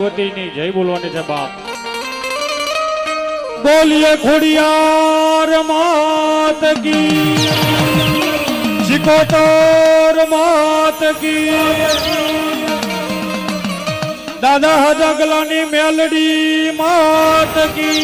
ની જય બોલવાની છે બાપ. બોલીએ ખોડિયાર માત કી, સિકોતર માત કી, દાદા હજગલાની મેલડી માત કી.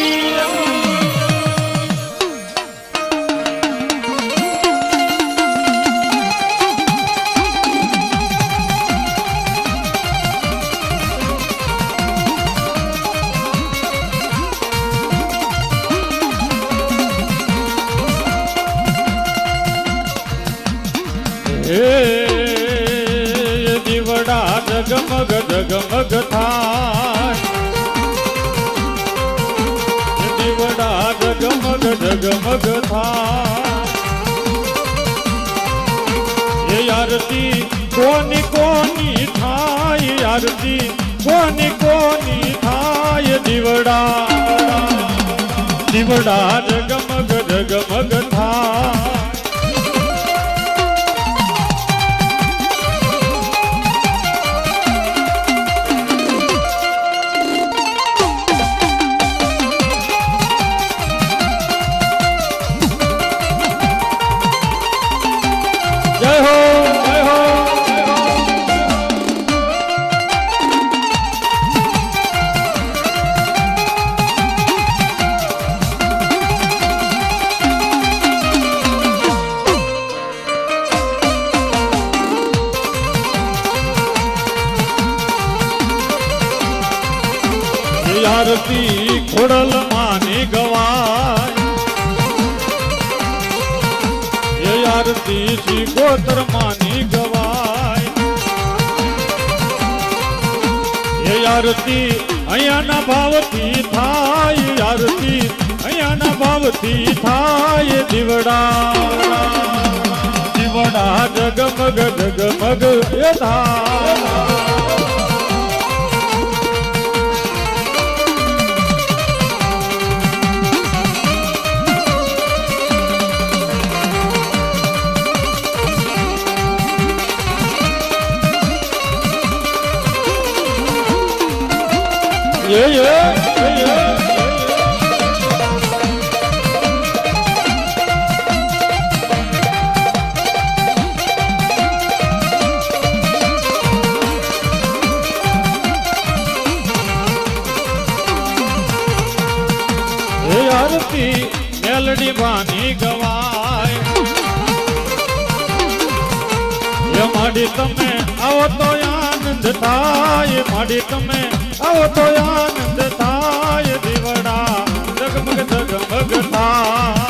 દીવડા જગમગ જગમગ થાય, દીવડા જગમગ જગમગ થાય. એ આરતી કોની કોની થાય, આરતી કોની કોની થાય. દીવડા દીવડા જગમગ જગમગ થાય. આરતી ખોડલ માની ગવાય, એ આરતી સિકોતર માની ગવાય. એ આરતી અહીંયાના ભાવથી થાય, આરતી અહીંયાના ભાવથી થાય. દીવડા દીવડા જગમગ જગમગ એ થાય. આરતી મેલડી બાની ગવાય, એ માડી તમે આવો તો આનંદ થાય, માડી તમે આવો તો આનંદ થાય. દીવડા જગમગ જગમગ થાય.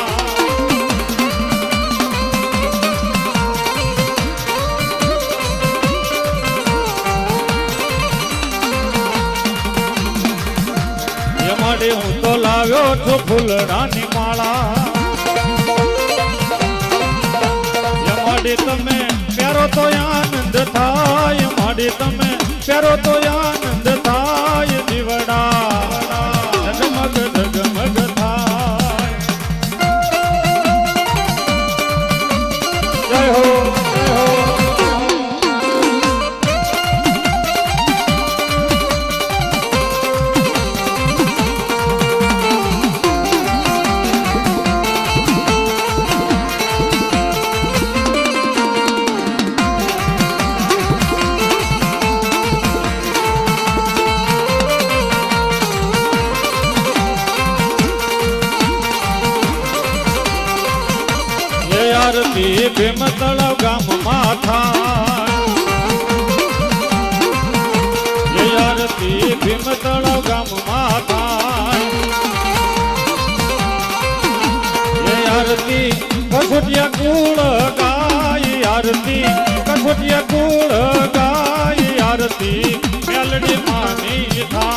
એ માડી હું તો લાવ્યો છું ફૂલડાની માળા, એ માડી તમે પહેરો તો આનંદ થાય, માડી તમે પહેરો તો આનંદ થાય. દીવડા જગમગ જગમગ થાય. જય હો જય હો. આરતી ભીમ તળાવ ગામમાં થાય, એ આરતી ભીમ તળાવ ગામમાં થાય. એ આરતી કસોટિયા કુળ ગાય, આરતી કસોટિયા કુળ ગાય. આરતી મેલડી માની થાય.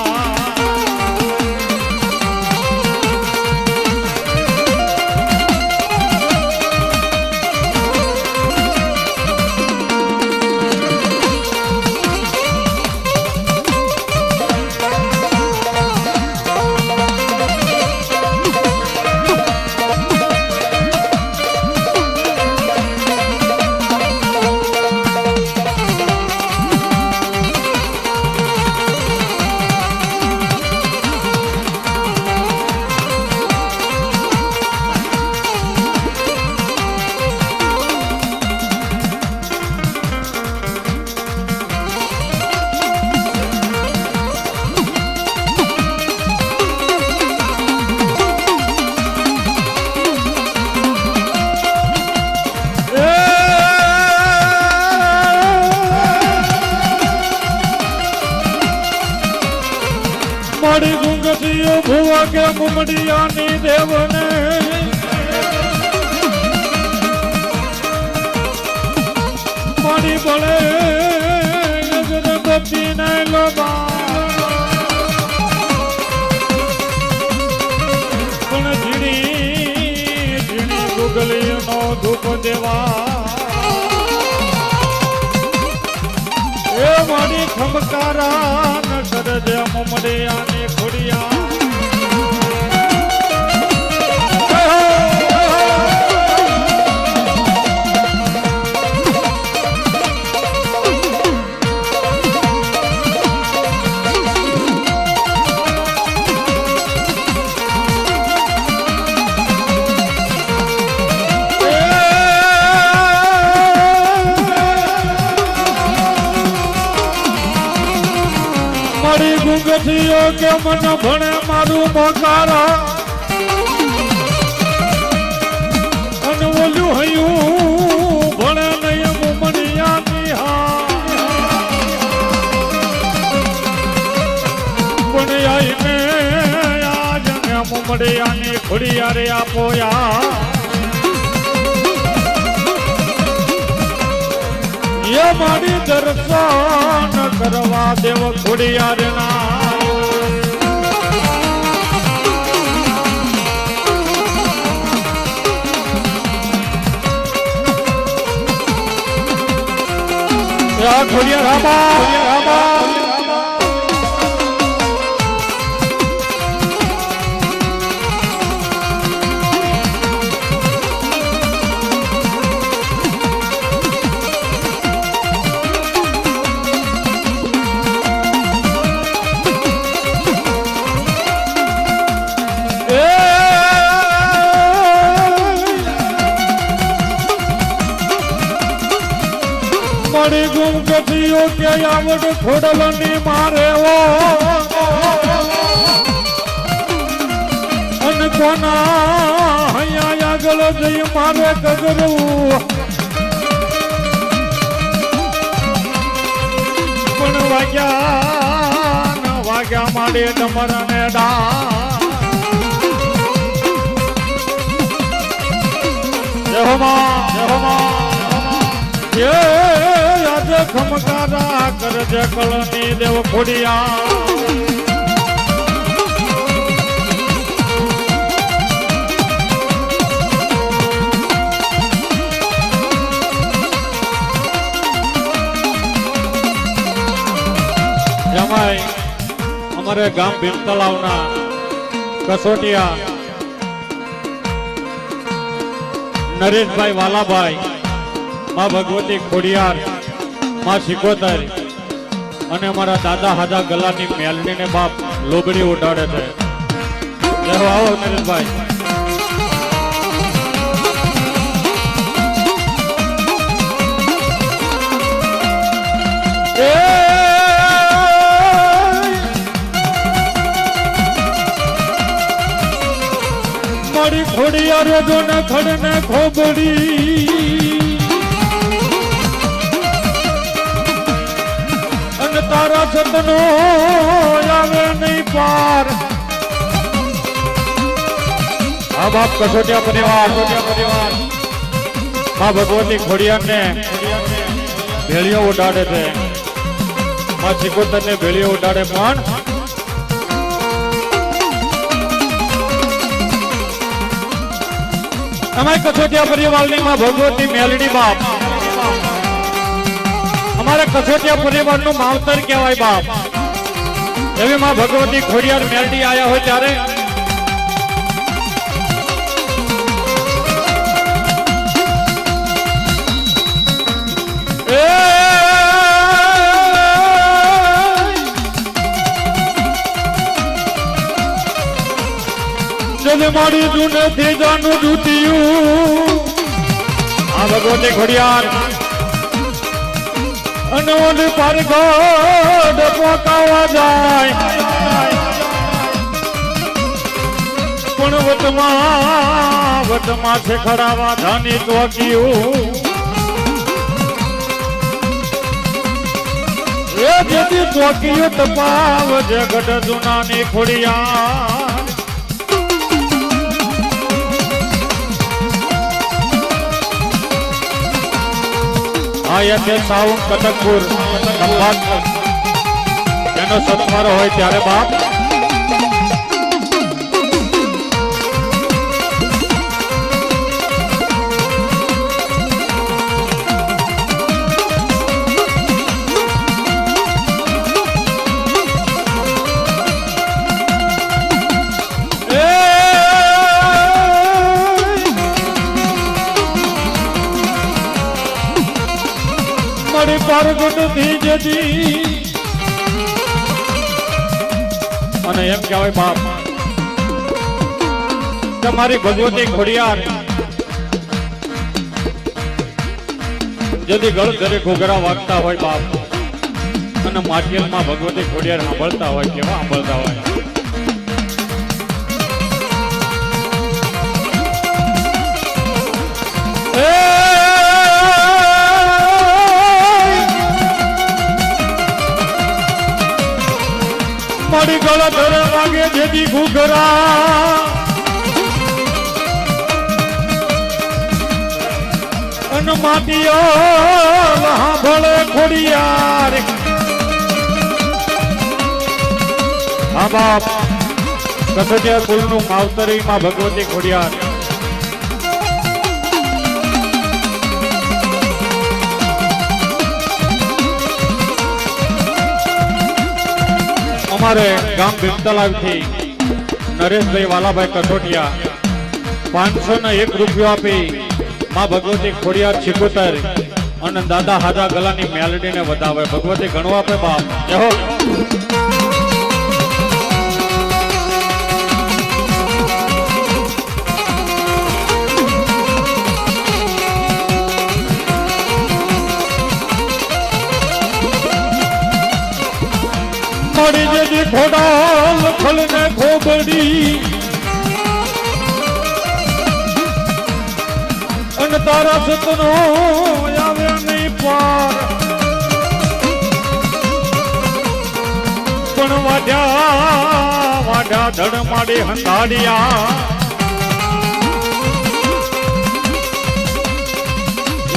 મારી ગુંગસીઓ ભુવા કે મુમડિયાની દેવને મારી ભલે ગણપતિ ને લોબા પણ ઝીણી ઝીણી ગુગલીનો ધૂપ દેવા એ મારી ખમકારા ન કરજે મુમડિયાની ખોડિયા ગુંગથીઓ કે મન ભણે મારું મકારા અને ઓલું હયું ભણે નહીં મુમડિયાની પણ આઈને આજને મુમડિયાની ખોડિયારે આપોયા એ મારી દર્શન કરવા દેવ ખોડિયાર ના ખોડિયાર રામા મારી ગુંગથીઓ કે આવડ ખોડલની મારે ઓ અને કોના અહીંયા આગળ જઈ મારે કગરવું પણ વાગ્યા મારે ડમર ને ડા આજે ખમકારા કરજે કળની દેવ ખોડિયા જમાઈ અમારે ગામ ભીમ તલાવના કસોટિયા નરેશભાઈ વાલાભાઈ માં ભગવતી ખોડિયાર માં શિકોતર અને અમારા દાદા હાજા ગલાની મેલડી ને બાપ લોબડી ઉડાડે છે. આવો નરેશભાઈ. મારી ખોડિયાર જો ને ખડ ને ખોબડી અને તારા સતનો આવે નહીં પાર. આ બાપ કસોટિયા પરિવાર માં ભગવતી ખોડિયાર ને ભેળીઓ ઉડાડે છે, માં શિકોતર ને ભેળીઓ ઉડાડે. પણ અમારી કસોટિયા પરિવારની માં ભગવતી મેલડી બાપ અમારે કસોટિયા પરિવાર નું માવતર કહેવાય બાપ. એવી માં ભગવતી ખોડિયાર મેલડી આયા હોય ત્યારે મારી જૂને થી જાનું જૂતિયું આ ભગવતી ખોડિયાર અને ઓલી પારગઢ પોકાવા જાય પણ વટમાં છે ખડાવા ધાની ચોકીયું. એ જેથી ચોકીઓ તપાવ જગત જુનાની ખોડિયા આયા છે સાઉન્ડ કટકપુર એનો સત્મારો હોય ત્યારે બાપ પારગટ થી જતી અને એમ કહેવાય બાપ તમારી ભગવતી ખોડિયાર જદી ગળ ઘરે ઘોઘરા વાગતા હોય બાપ અને માટિયલમાં ભગવતી ખોડિયાર સાંભળતા હોય કેવા સાંભળતા હોય મારી ગળા ધરે વાગે જેથી ઘૂઘરા અને માટીઓ સાંભળે ખોડિયાર હા બાપ કસડિયા કુલનું માવતરીમાં ભગવતી ખોડિયાર અમારે ગામ ભીમતલાવથી નરેશભાઈ વાલાભાઈ કસોટિયા 501 રૂપિયો આપી માં ભગવતી ખોડિયાર ચિકોતર અને દાદા હાજા ગલાની મેલડીને વધાવે ભગવતી ઘણો આપે બાપ જય હો મારી જેથી ખોડા લખલને ખોબડી અને તારા સતનો આવે નહીં પાર પણ વાઢ્યા ધડ માડી હંતાડિયા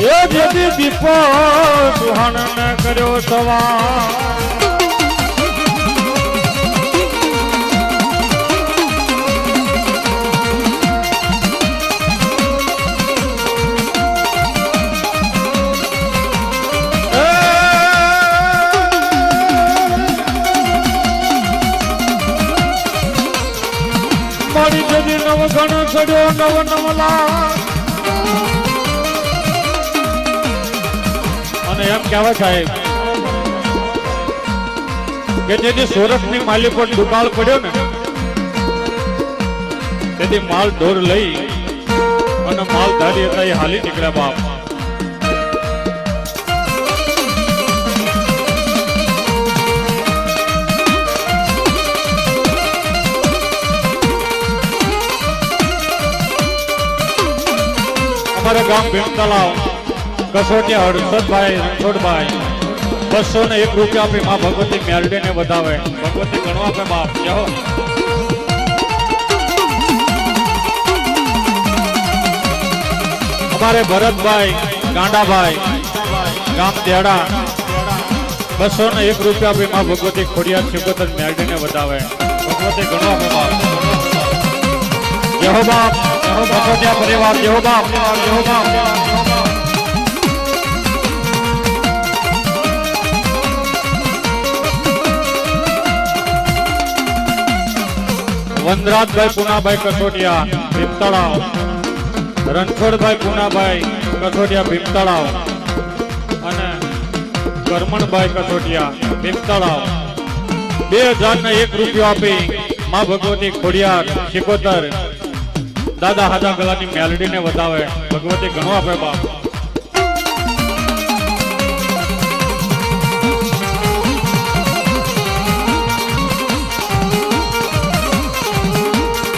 એ જેથી દીપક સુહાણને કર્યો સવાર મારી જદી નવ ગણ ચડ્યો નવ નવલા અને એમ કહેવાય સાહેબ કે જેથી સોરઠની માલી પર દુકાળ પડ્યો ને તેથી માલ ઢોર લઈ અને માલ ધારી હતા એ હાલી નીકળ્યા બાપ અમારા ગામ ભીમતલાવ કસોટિયા હર્ષદભાઈ રણછોડભાઈ 201 રૂપિયા આપી માં ભગવતી મેલડીને વધાવે ભગવતી ઘણો આપે બાપ જય હો અમારે ભરતભાઈ ગાંડાભાઈ ગામ દેડા 201 રૂપિયા આપી માં ભગવતી ખોડિયાર ચિકોતર મેલડીને વધાવે ભગવતી ઘણો આપે બાપ જય હો બાપ કસોટિયા પરિવાર જય હો બાપ જય હો બાપ વનરાજભાઈ પુનાભાઈ કસોટિયા ભીમતળાવ રણછોડભાઈ પુનાભાઈ કસોટિયા ભીમતળાવ અને કરમણભાઈ કસોટિયા ભીમતળાવ 2001 રૂપિયો આપી માં ભગવતી ખોડિયાર ચિકોતર દાદા હાજા ગલાની મેલડીને વધાવે ભગવતી ઘણો આપે બાપ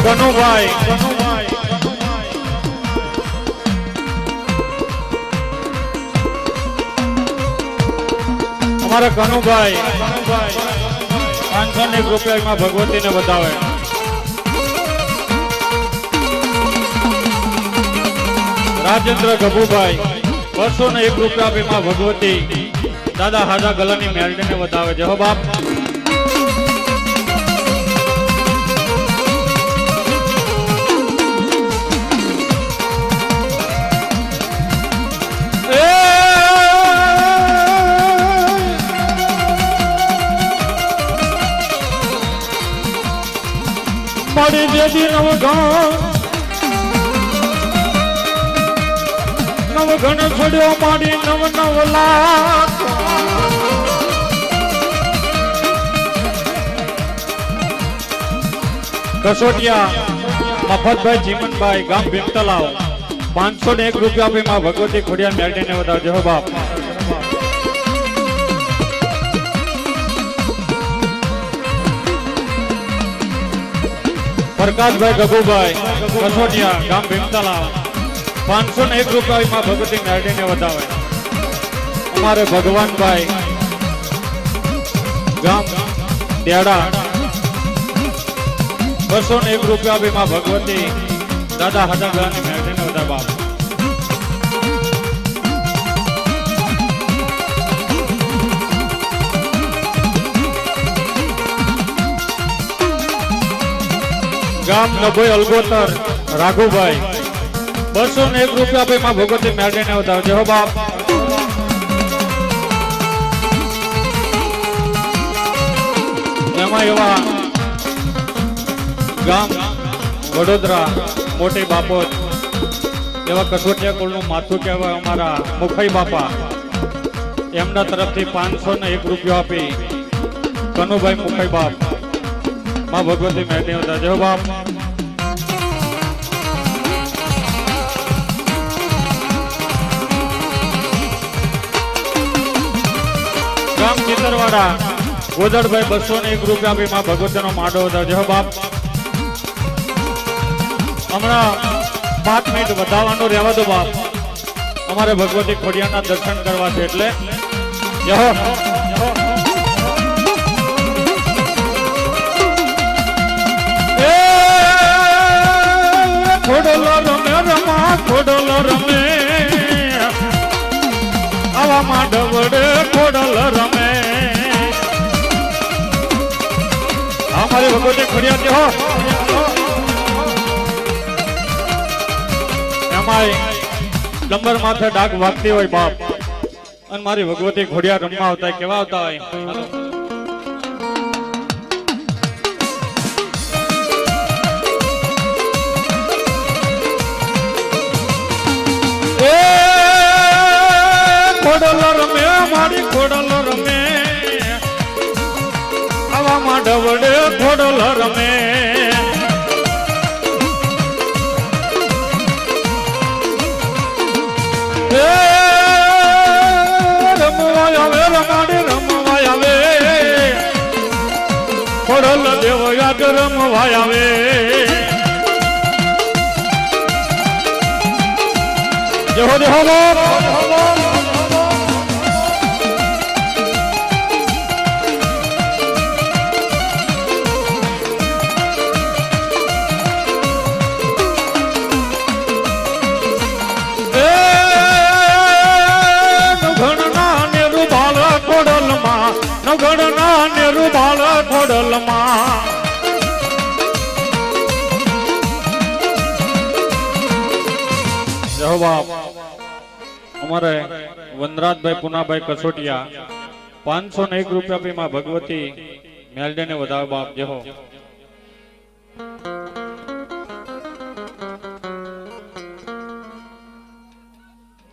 કનુભાઈ અમારા કનુભાઈ 501 રૂપિયામાં ભગવતીને વધાવે. રાજેન્દ્ર ગભુભાઈ 201 રૂપિયા આપીમાં ભગવતી દાદા હાજા ગલાની મેલડીને વધાવે. જય હો બાપ. મારી દેદી નવઘણ છોડ્યો મારી નવ લાખ. કસોટિયા મફતભાઈ જીમનભાઈ ગામ ભીમતલાવ 501 રૂપિયા આપીમાં ભગવતી ખોડિયાર મેલડીને વધાવે. જય હો બાપ. પ્રકાશભાઈ ગગુભાઈ કસોટિયા ગામ ભીમતલાવ 501 રૂપિયામાં ભગવતી મેલડીને વધાવે. અમારે ભગવાનભાઈ ગામ દેડા 201 રૂપિયા આપીમાં ભગવતી દાદા હાજા ગલાની મેલડીને વધાવે. બાપ. ગામ નભોઈ અલગોતર રાઘુભાઈ 201 રૂપિયા આપીમાં ભગવતી મેલડીને વધાવે. જય હો બાપ. એમાં એવા ગામ વડોદરા મોટી બાપોત એવા કસોટિયા કુળનું માથું કહેવાય અમારા મુખાઈ બાપા, એમના તરફથી 501 રૂપિયા આપી કનુભાઈ મુખાઈ બાપ માં ભગવતી મેલડી વધાવે. જય હો બાપ. ગામ ચિતરવાડા ગોદડભાઈ 201 રૂપિયા આપી માં ભગવતીનો માંડો વધાવે. જય હો બાપ. હમણાં 5 મિનિટ વધાવવાનું રહેવા દો બાપ. અમારે ભગવતી ખોડિયારના દર્શન કરવા છે એટલે જય હો. ખોડલો રમે રમા ખોડલો રમે આવા માંડવડે ખોડલ રમે. અમારી ભગવતી ખોડિયાર છે હો. એમાંય ડંબર માથે ડાક વાગતી હોય બાપ, અને મારી ભગવતી ખોડિયાર રમવા આવતા હોય. કેવા આવતા હોય? ખોડલો રમે મારી ખોડલો રમે આવા માંડવડે ખોડલો રમે. રમવા આવે રમાડે રમવા આવે ખોડલ દેવ યાદ રમવા આવે. જય હો જય હો બાપ. નવઘણના નેરુ બાળ ખોડલમાં જય હો બાપ. અમારે વનરાજભાઈ પુનાભાઈ કસોટિયા 501 રૂપિયા આપીમાં ભગવતી મેલડીને વધાવે. બાપ જય હો.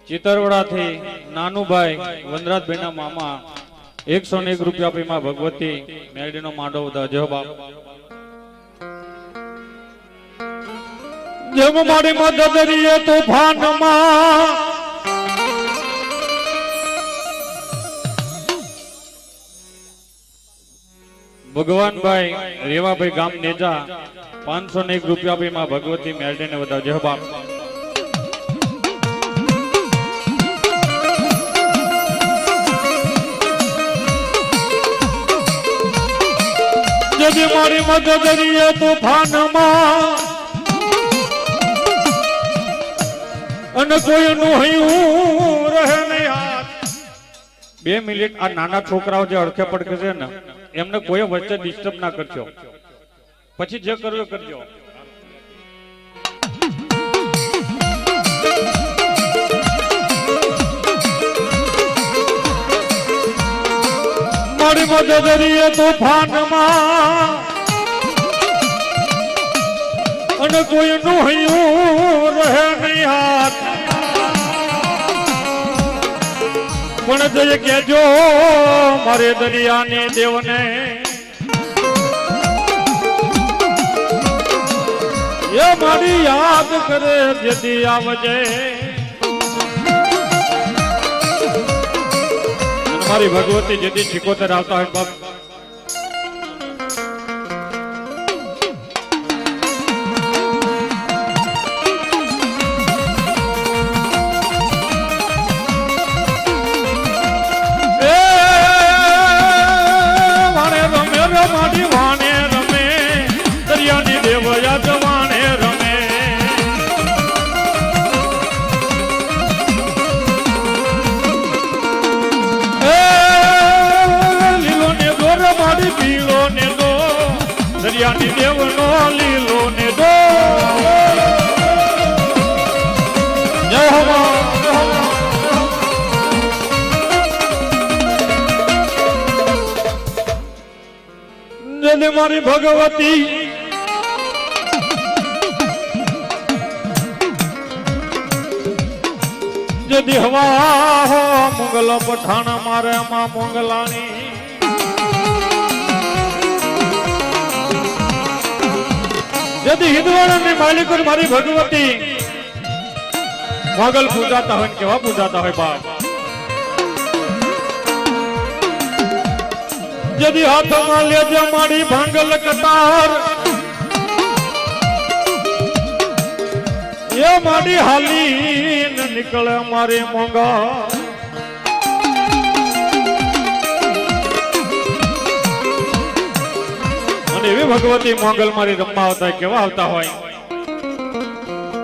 ચિતરવડાથી નાનુભાઈ વનરાજભાઈના મામા 101 રૂપિયા આપીમાં ભગવતી મેલડીનો માંડો વધાવે. જય હો બાપ. જેમ મારી મદદરીએ તોફાનમાં ભગવાનભાઈ રેવાભાઈ ગામ નેજા 501 રૂપિયા આપીમાં ભગવતી મેલડીને વધાવે. જય હો બાપ. જેથી મારી મદદરીએ તોફાનમાં અને કોઈનું હૈયું રહે નહીં હાથ. 2 મિનિટ આ નાના છોકરાઓ જે અડખે પડખે છે ને એમને કોઈ વચ્ચે ડિસ્ટર્બ ના કરજો, પછી જે કરવું કરજો. મારી મદદરીએ તોફાનમાં અને કોઈનું હૈયું રહે નહીં હાથ. પણ જય કેજો મારે દરિયાની દેવને એ મારી યાદ કરે જેથી આવજે. મારી ભગવતી જેથી 76 આવતા હોય બાપ દરિયાની દેવનો લીલો ને દો. જય હો જય મારી ભગવતી જદી હવા હો મંગલ પઠાણ મારે માં મંગલાની यदि हिंदुओं ने मालिक और मारी भगवती मोगल पूजाता है केवा पूजाता है बाप. यदि हाथ में ले जा मारी भांगल कतार ये मारी हाली न निकले मारे मोंगा. એવી ભગવતી મોંગલ મારી રમવા આવતા હોય કેવા આવતા હોય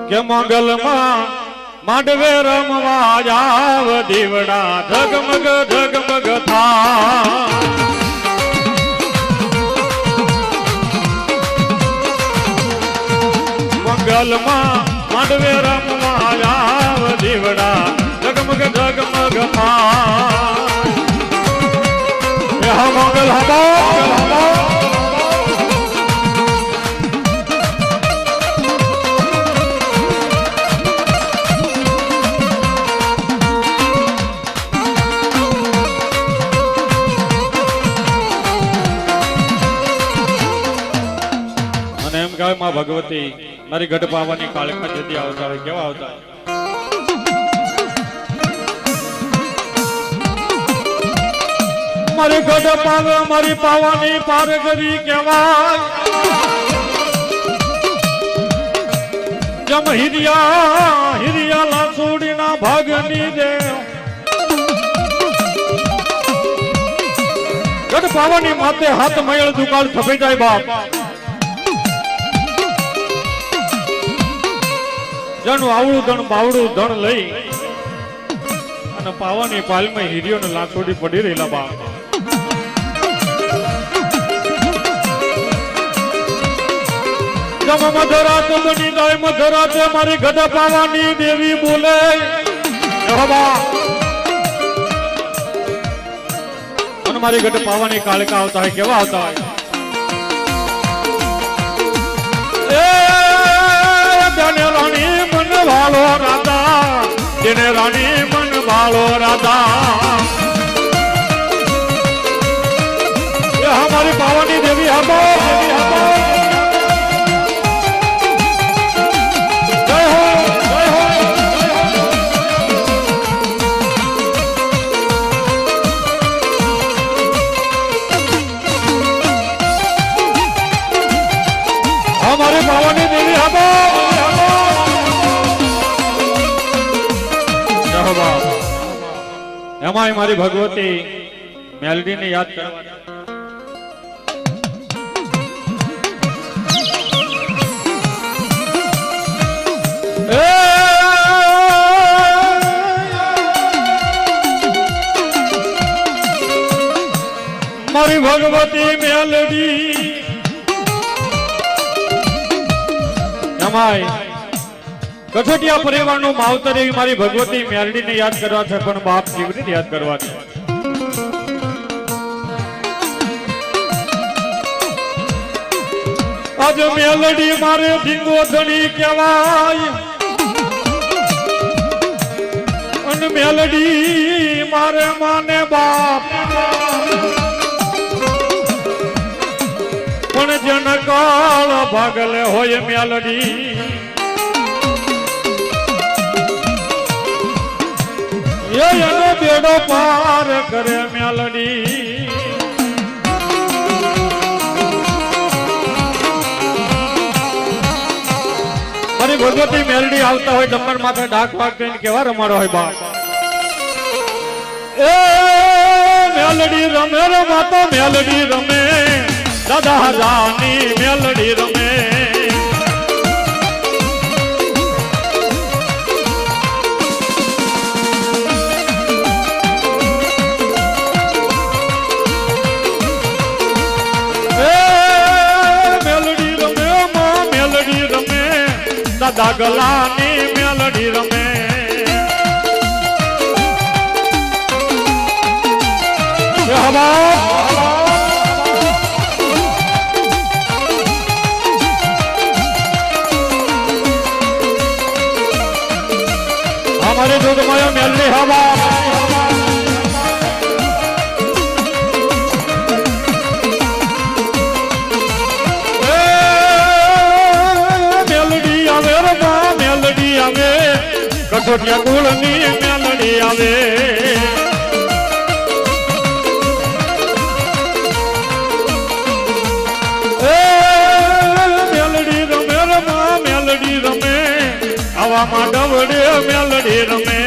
કે મોંગલ માં માંડવે રમવા જાવ દીવડા ઝગમગ ઝગમગ થા. મોંગલ માં માંડવે રમવા જાવ દીવડા ઝગમગ ઝગમગ થા. હા મોંગલ હબો માં ભગવતી મારી ગઢ પાવાની કાળકા જતી આવતા હોય કેવા આવતા. મારી ગઢ પાવે મારી પાવાની પારગરી કહેવાય. જમ હિરિયા હિરિયા લાસુડી ના ભાગની દે ગઢ પાવાની માથે હાથ મયળ દુકાળ થપી જાય બાપ. જણું આવડું ધણ બાવડું ધણ લઈ અને પાવાની પાલમાં હીરિયો ને લાખોડી પડી રહેલા બાપ. જમ મધરાત બની જાય મધરાતે મારી ગઢ પાવાની દેવી બોલે અને મારી ગઢ પાવાની કાળકા આવતા હોય કેવા આવતા હોય. રાણી મન વાળો રાધા જેને રાણી મન વાળો રાધા हमारी पावनी देवी हबो देवी हबो जय हो जय हो हमारी पावनी देवी हबो एमाय मारी भगवती मेलडी ने याद करवा ભગવતી મેલડી એમાંય કઠોટિયા પરિવારનું માવતર એવી મારી ભગવતી મેલડીને યાદ કરવા છે, પણ બાપ કેવી રીતે યાદ કરવા છે? આજ મેલડી મારે ઢીંગોધણી કહેવાય અને મેલડી મારે માને બાપ, પણ જન કાળ ભાગલે હોય મેલડી એનો બેડો પાર કરે મેલડી. મારી ભગવતી મેલડી આવતા હોય ડમર માથે ડાક વાગ કરીને કેવા રમાડો હોય બાપ. એ મેલડી રમે રમાતો મેલડી રમે દાદા રાની મેલડી રમે. દાદા ગલાની મેલડી રમે. हमारे दूध माया मेलडी हवा કઠોટિયા કુળની મેલડી આવે. મેલડી રમે રમા મેલડી રમે આવામાં ડવડે મેલડી રમે.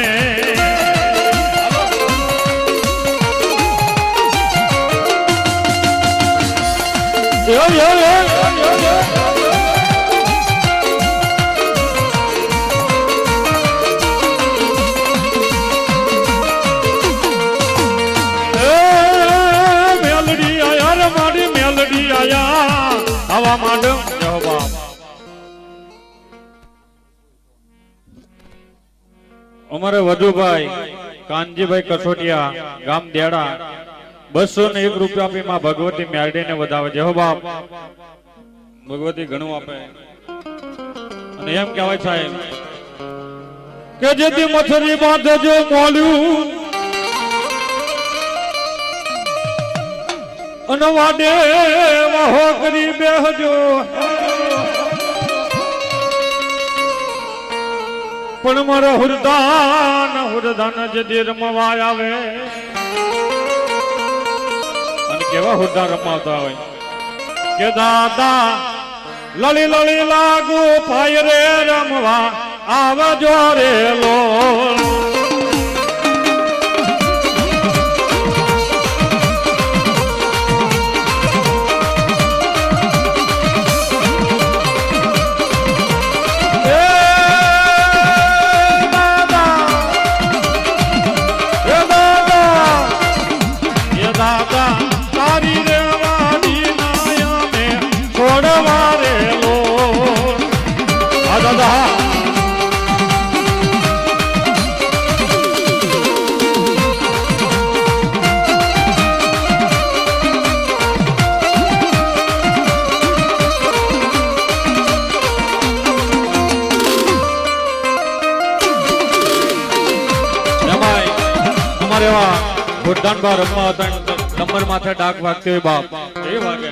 અમારે વધુભાઈ કાનજીભાઈ કસોટિયા ગામ દેડા 201 રૂપિયા આપી માં ભગવતી મેલડીને વધાવે. જય હો બાપ, ભગવતી ઘણું આપે. અને એમ કહેવાય સાહેબ કે જેથી મથરી બાંધજો મોલ્યું અને વાડે વાહો કરી બેહજો, પણ મારો હુરદાન જદી રમવા આવે. અને કેવા હુરદાન રમાવતા હોય કે દાદા લળી લળી લાગુ પાય રે રમવા આવજો રે લોલ. ભૂટાન બા રમવા હતા નંબર માથે ડાક વાગતી હોય બાપ એ વાગે.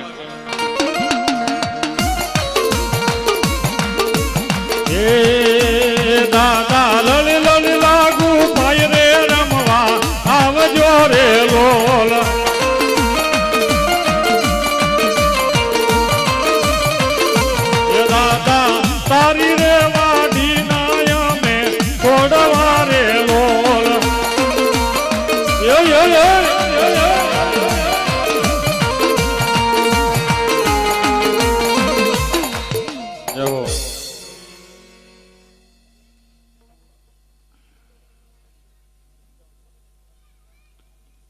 એ દાદા લળી લળી લાગુ ભાઈ રે રમવા આવજો રે લોલ. એ દાદા તારી રે વાડી ના અમે છોડવા રે લોલ.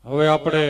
હવે આપણે